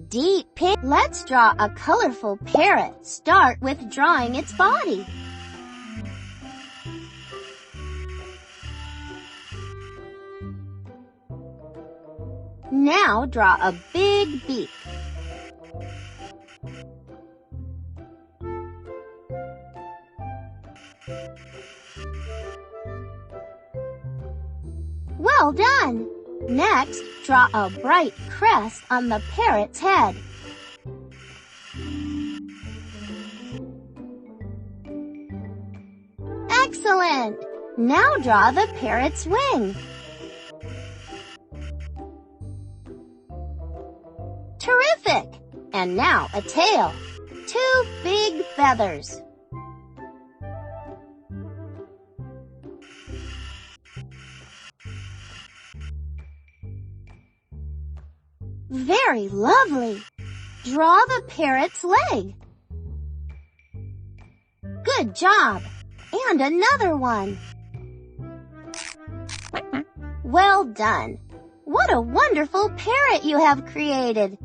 Deep pink. Let's draw a colorful parrot. Start with drawing its body. Now draw a big beak. Well done! Next, draw a bright crest on the parrot's head. Excellent! Now draw the parrot's wing. Terrific! And now a tail. 2 big feathers. Very lovely! Draw the parrot's leg. Good job! And another one. Well done! What a wonderful parrot you have created!